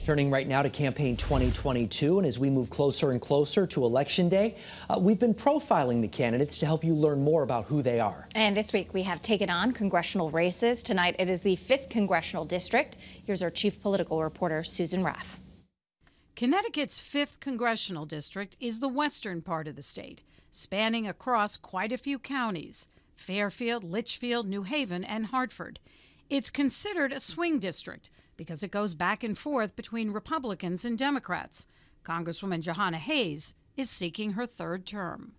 Turning right now to campaign 2022, and as we move closer and closer to Election Day, we've been profiling the candidates to help you learn more about who they are. And this week we have taken on congressional races. Tonight it is the 5th Congressional District. Here's our chief political reporter, Susan Raff. Connecticut's 5th Congressional District is the western part of the state, spanning across quite a few counties: Fairfield, Litchfield, New Haven, and Hartford. It's considered a swing district because it goes back and forth between Republicans and Democrats. Congresswoman Jahana Hayes is seeking her 3rd term.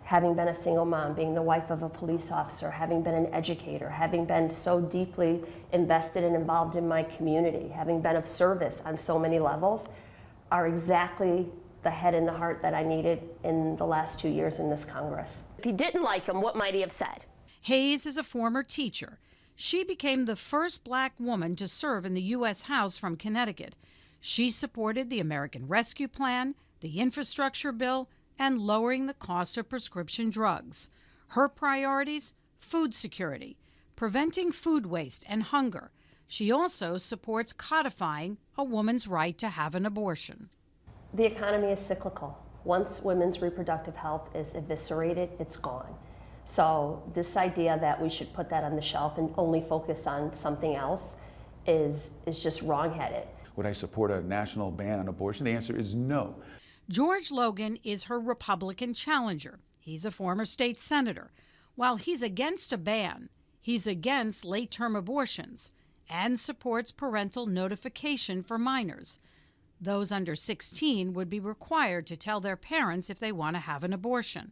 Having been a single mom, being the wife of a police officer, having been an educator, having been so deeply invested and involved in my community, having been of service on so many levels, are exactly the head and the heart that I needed in the last 2 years in this Congress. If he didn't like him, what might he have said? Hayes is a former teacher. She became the first black woman to serve in the U.S. House from Connecticut. She supported the American Rescue Plan, the infrastructure bill, and lowering the cost of prescription drugs. Her priorities: food security, preventing food waste and hunger. She also supports codifying a woman's right to have an abortion. The economy is cyclical. Once women's reproductive health is eviscerated, it's gone. So this idea that we should put that on the shelf and only focus on something else is just wrong-headed. Would I support a national ban on abortion? The answer is no. George Logan is her Republican challenger. He's a former state senator. While he's against a ban, he's against late-term abortions and supports parental notification for minors. Those under 16 would be required to tell their parents if they want to have an abortion.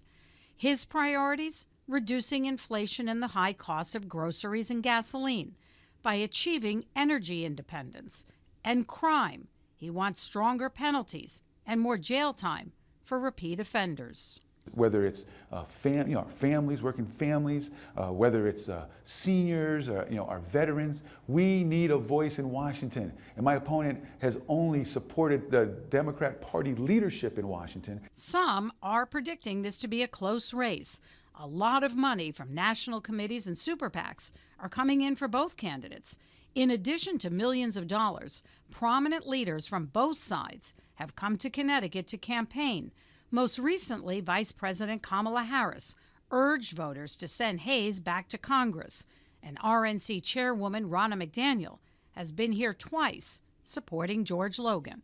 His priorities: reducing inflation and the high cost of groceries and gasoline by achieving energy independence. And crime: he wants stronger penalties and more jail time for repeat offenders. Whether it's families, working families, whether it's seniors, our veterans, we need a voice in Washington. And my opponent has only supported the Democrat Party leadership in Washington. Some are predicting this to be a close race. A lot of money from national committees and super PACs are coming in for both candidates. In addition to millions of dollars, prominent leaders from both sides have come to Connecticut to campaign. Most recently, Vice President Kamala Harris urged voters to send Hayes back to Congress. And RNC Chairwoman Ronna McDaniel has been here twice supporting George Logan.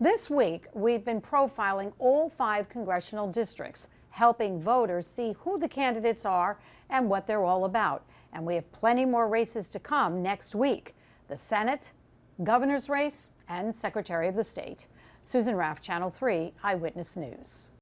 This week, we've been profiling all 5 congressional districts, helping voters see who the candidates are and what they're all about. And we have plenty more races to come next week: the Senate, governor's race, and Secretary of the State. Susan Raff, Channel 3 Eyewitness News.